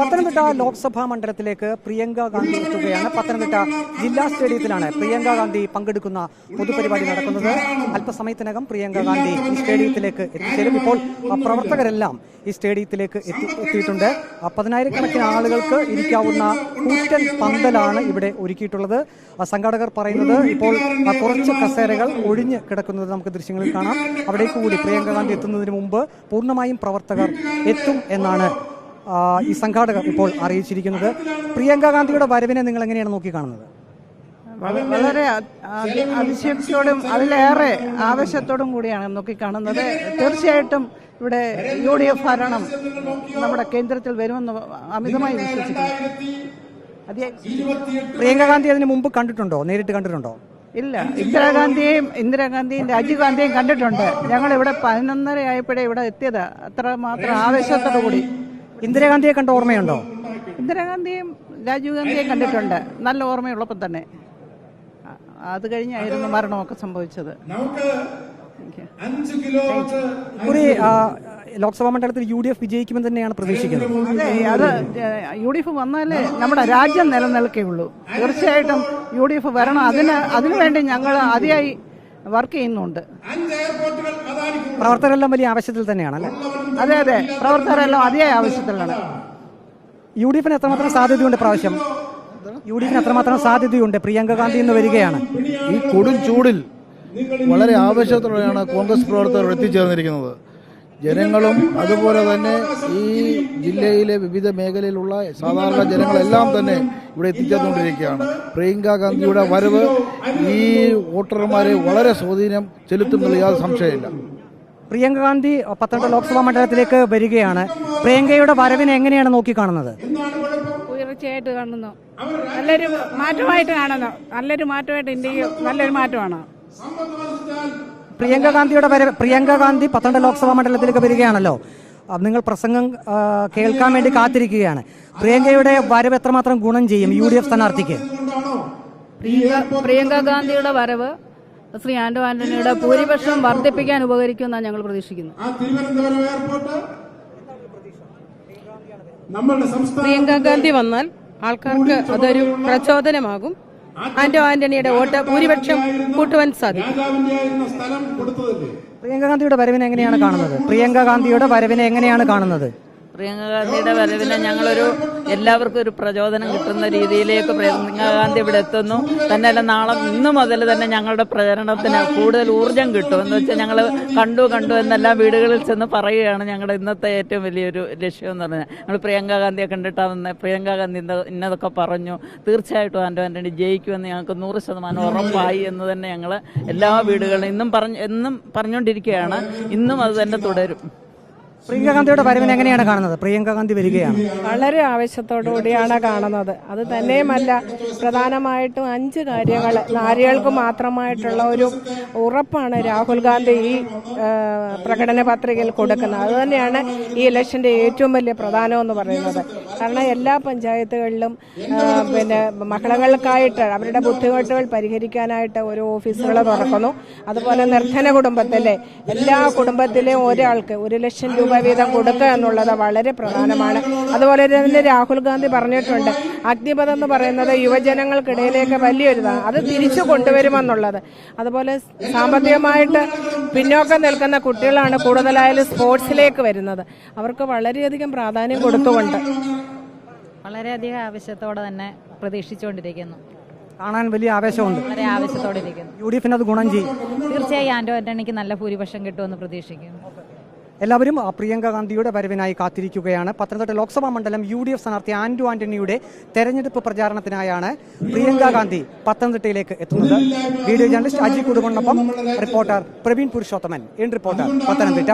പത്തനംതിട്ട ലോക്സഭാ മണ്ഡലത്തിലേക്ക് പ്രിയങ്ക ഗാന്ധി എത്തുകയാണ്. പത്തനംതിട്ട ജില്ലാ സ്റ്റേഡിയത്തിലാണ് പ്രിയങ്ക ഗാന്ധി പങ്കെടുക്കുന്ന പൊതുപരിപാടി നടക്കുന്നത്. അല്പസമയത്തിനകം പ്രിയങ്ക ഗാന്ധി ഈ സ്റ്റേഡിയത്തിലേക്ക് എത്തിച്ചേരും. ഇപ്പോൾ പ്രവർത്തകരെല്ലാം ഈ സ്റ്റേഡിയത്തിലേക്ക് എത്തിയിട്ടുണ്ട്. 10,000-കണക്കിന് ആളുകൾക്ക് ഇരിക്കാവുന്ന കൂറ്റൻ പന്തലാണ് ഇവിടെ ഒരുക്കിയിട്ടുള്ളത്. സംഘാടകർ പറയുന്നത് ഇപ്പോൾ കുറച്ച് കസേരകൾ ഒഴിഞ്ഞ് കിടക്കുന്നത് നമുക്ക് ദൃശ്യങ്ങളിൽ കാണാം. അവിടേക്ക് കൂടി പ്രിയങ്ക ഗാന്ധി എത്തുന്നതിന് മുമ്പ് പൂർണ്ണമായും പ്രവർത്തകർ എത്തും എന്നാണ് ഈ സംഘാടകർ ഇപ്പോൾ അറിയിച്ചിരിക്കുന്നത്. പ്രിയങ്ക ഗാന്ധിയുടെ വരവിനെ നിങ്ങൾ എങ്ങനെയാണ് നോക്കിക്കാണുന്നത്? വളരെ അതിശയോടും അതിലേറെ ആവേശത്തോടും കൂടിയാണ് നോക്കിക്കാണുന്നത്. തീർച്ചയായിട്ടും ഇവിടെ UDF ഭരണം നമ്മുടെ കേന്ദ്രത്തിൽ വരുമെന്ന് അമിതമായി വിശ്വസിക്കുന്നു. പ്രിയങ്ക ഗാന്ധി അതിന് മുമ്പ് കണ്ടിട്ടുണ്ടോ? നേരിട്ട് കണ്ടിട്ടുണ്ടോ? ഇല്ല. ഇന്ദിരാഗാന്ധിയും രാജീവ് ഗാന്ധിയും കണ്ടിട്ടുണ്ട്. ഞങ്ങൾ ഇവിടെ 11:30 ആയപ്പോഴേ ഇവിടെ എത്തിയത്. അത്രമാത്രം ആവേശത്തോടു കൂടി. ഇന്ദിരാഗാന്ധിയെ കണ്ട ഓർമ്മയുണ്ടോ? ഇന്ദിരാഗാന്ധിയും രാജീവ് ഗാന്ധിയും കണ്ടിട്ടുണ്ട്, നല്ല ഓർമ്മയുള്ളപ്പോൾ തന്നെ. അത് കഴിഞ്ഞായിരുന്നു മരണമൊക്കെ സംഭവിച്ചത്. ലോക്സഭാ മണ്ഡലത്തിൽ UDF വിജയിക്കുമെന്ന് തന്നെയാണ് പ്രതീക്ഷിക്കുന്നത്. അതെ, അത് UDF വന്നാലേ നമ്മുടെ രാജ്യം നിലനിൽക്കുകയുള്ളൂ. തീർച്ചയായിട്ടും UDF വരണം. അതിനുവേണ്ടി ഞങ്ങൾ അതിയായി വർക്ക് ചെയ്യുന്നുണ്ട്. പ്രവർത്തകരെല്ലാം വലിയ ആവശ്യത്തിൽ തന്നെയാണല്ലേ? അതെ, പ്രവർത്തകരെല്ലാം അതിയായ ആവശ്യത്തിലാണ്. UDF എത്രമാത്രം സാധ്യതയുണ്ട് പ്രാവശ്യം? UDF എത്രമാത്രം സാധ്യതയുണ്ട്? പ്രിയങ്ക ഗാന്ധി ഇന്ന് വരികയാണ്. ഈ കൊടും ചൂടിൽ വളരെ ആവേശത്തോടെയാണ് കോൺഗ്രസ് പ്രവർത്തകർ എത്തിച്ചേർന്നിരിക്കുന്നത്. ജനങ്ങളും അതുപോലെ തന്നെ ഈ ജില്ലയിലെ വിവിധ മേഖലയിലുള്ള സാധാരണ ജനങ്ങളെല്ലാം തന്നെ ഇവിടെ എത്തിച്ചേർന്നുകൊണ്ടിരിക്കുകയാണ്. പ്രിയങ്ക ഗാന്ധിയുടെ വരവ് ഈ വോട്ടർമാരെ വളരെ സ്വാധീനം ചെലുത്തുന്നുള്ള യാതൊരു സംശയമില്ല. പ്രിയങ്ക ഗാന്ധി പത്തനംതിട്ട ലോക്സഭാ മണ്ഡലത്തിലേക്ക് വരികയാണ്. പ്രിയങ്കയുടെ വരവിനെ എങ്ങനെയാണ് നോക്കിക്കാണുന്നത്? തീർച്ചയായിട്ടും കാണുന്നു. നല്ലൊരു മാറ്റമായിട്ട് കാണുന്നു. നല്ലൊരു മാറ്റമായിട്ട് ഇന്ത്യക്ക് നല്ലൊരു മാറ്റമാണ്. പ്രിയങ്ക ഗാന്ധി പത്തനംതിട്ട ലോക്സഭാ മണ്ഡലത്തിലേക്ക് വരികയാണല്ലോ. നിങ്ങൾ പ്രസംഗം കേൾക്കാൻ വേണ്ടി കാത്തിരിക്കുകയാണ്. പ്രിയങ്കയുടെ വരവ് എത്രമാത്രം ഗുണം ചെയ്യും UDF സ്ഥാനാർത്ഥിക്ക്? പ്രിയങ്ക ഗാന്ധിയുടെ വരവ് ശ്രീ ആന്റണിയുടെ ഭൂരിപക്ഷം വർദ്ധിപ്പിക്കാൻ ഉപകരിക്കുമെന്നാണ് ഞങ്ങൾ പ്രതീക്ഷിക്കുന്നത്. പ്രിയങ്ക ഗാന്ധി വന്നാൽ ആൾക്കാർക്ക് അതൊരു പ്രചോദനമാകും. ആന്റണിയുടെ വോട്ട് ഭൂരിപക്ഷം കൂട്ടുവാൻ സാധിക്കും. പ്രിയങ്ക ഗാന്ധിയുടെ വരവിനെ എങ്ങനെയാണ് കാണുന്നത്? പ്രിയങ്ക ഗാന്ധിയുടെ വരവിനെ ഞങ്ങളൊരു എല്ലാവർക്കും ഒരു പ്രചോദനം കിട്ടുന്ന രീതിയിലേക്ക് പ്രിയങ്ക ഗാന്ധി ഇവിടെ എത്തുന്നു. തന്നെയല്ല ഇന്നു മുതൽ തന്നെ ഞങ്ങളുടെ പ്രചരണത്തിന് കൂടുതൽ ഊർജം കിട്ടും. എന്ന് വെച്ചാൽ ഞങ്ങൾ കണ്ടു എന്നെല്ലാം വീടുകളിൽ ചെന്ന് പറയുകയാണ്. ഞങ്ങളുടെ ഇന്നത്തെ ഏറ്റവും വലിയൊരു ലക്ഷ്യം എന്ന് പറഞ്ഞാൽ ഞങ്ങൾ പ്രിയങ്ക ഗാന്ധിയെ കണ്ടിട്ടാവുന്ന പ്രിയങ്ക ഗാന്ധി ഇന്നതൊക്കെ പറഞ്ഞു. തീർച്ചയായിട്ടും ആന്റണി ജയിക്കുമെന്ന് ഞങ്ങൾക്ക് 100% ഉറപ്പായി എന്ന് തന്നെ ഞങ്ങൾ എല്ലാ വീടുകളിലും എന്നും പറഞ്ഞുകൊണ്ടിരിക്കുകയാണ്. ഇന്നും അത് തന്നെ തുടരും. പ്രിയങ്ക ഗാന്ധിയുടെ വരവിനെ എങ്ങനെയാണ് കാണുന്നത്? പ്രിയങ്ക ഗാന്ധി വരികയാണ്. വളരെ ആവേശത്തോടു കൂടിയാണ് കാണുന്നത്. അത് തന്നെയുമല്ല, പ്രധാനമായിട്ടും 5 കാര്യങ്ങൾ നാരികൾക്ക് മാത്രമായിട്ടുള്ള ഒരു ഉറപ്പാണ് രാഹുൽ ഗാന്ധി ഈ പ്രകടന പത്രികയിൽ കൊടുക്കുന്നത്. അതുതന്നെയാണ് ഈ ഇലക്ഷന്റെ ഏറ്റവും വലിയ പ്രധാനമെന്ന് പറയുന്നത്. കാരണം എല്ലാ പഞ്ചായത്തുകളിലും മഹിളകൾക്കായിട്ട് അവരുടെ ബുദ്ധിമുട്ടുകൾ പരിഹരിക്കാനായിട്ട് ഒരു ഓഫീസുകൾ തുറക്കുന്നു. അതുപോലെ നിർധന കുടുംബത്തിലെ എല്ലാ കുടുംബത്തിലെയും ഒരാൾക്ക് 1 ലക്ഷം രൂപ വീതം കൊടുക്കുക എന്നുള്ളത് വളരെ പ്രധാനമാണ്. അതുപോലെ തന്നെ രാഹുൽ ഗാന്ധി പറഞ്ഞിട്ടുണ്ട്, അഗ്നിപഥം എന്ന് പറയുന്നത് യുവജനങ്ങൾക്കിടയിലേക്ക് വലിയൊരിതാണ്, അത് തിരിച്ചു കൊണ്ടുവരുമെന്നുള്ളത്. അതുപോലെ സാമ്പത്തികമായിട്ട് പിന്നോക്കം നിൽക്കുന്ന കുട്ടികളാണ് കൂടുതലായാലും സ്പോർട്സിലേക്ക് വരുന്നത്. അവർക്ക് വളരെയധികം പ്രാധാന്യം കൊടുത്തുകൊണ്ട് വളരെയധികം ആവശ്യത്തോടെ തന്നെ പ്രതീക്ഷിച്ചുകൊണ്ടിരിക്കുന്നു. കാണാൻ വലിയ ആവേശമുണ്ട്. വളരെ ആവേശത്തോടെ ഇരിക്കുന്നു. UDF അത് ഗുണം ചെയ്യും. തീർച്ചയായും ആന്റണിക്ക് നല്ല ഭൂരിപക്ഷം കിട്ടുമെന്ന് പ്രതീക്ഷിക്കുന്നു. എല്ലാവരും പ്രിയങ്ക ഗാന്ധിയുടെ വരവിനായി കാത്തിരിക്കുകയാണ്. പത്തനംതിട്ട ലോക്സഭാ മണ്ഡലം UDF സ്ഥാനാർത്ഥി ആന്റണിയുടെ തെരഞ്ഞെടുപ്പ് പ്രചാരണത്തിനായാണ് പ്രിയങ്ക ഗാന്ധി പത്തനംതിട്ടയിലേക്ക് എത്തുന്നത്. വീഡിയോ ജേർണലിസ്റ്റ് അജി കുടുംബനൊപ്പം റിപ്പോർട്ടർ പ്രവീൺ പുരുഷോത്തമൻ, റിപ്പോർട്ടർ പത്തനംതിട്ട.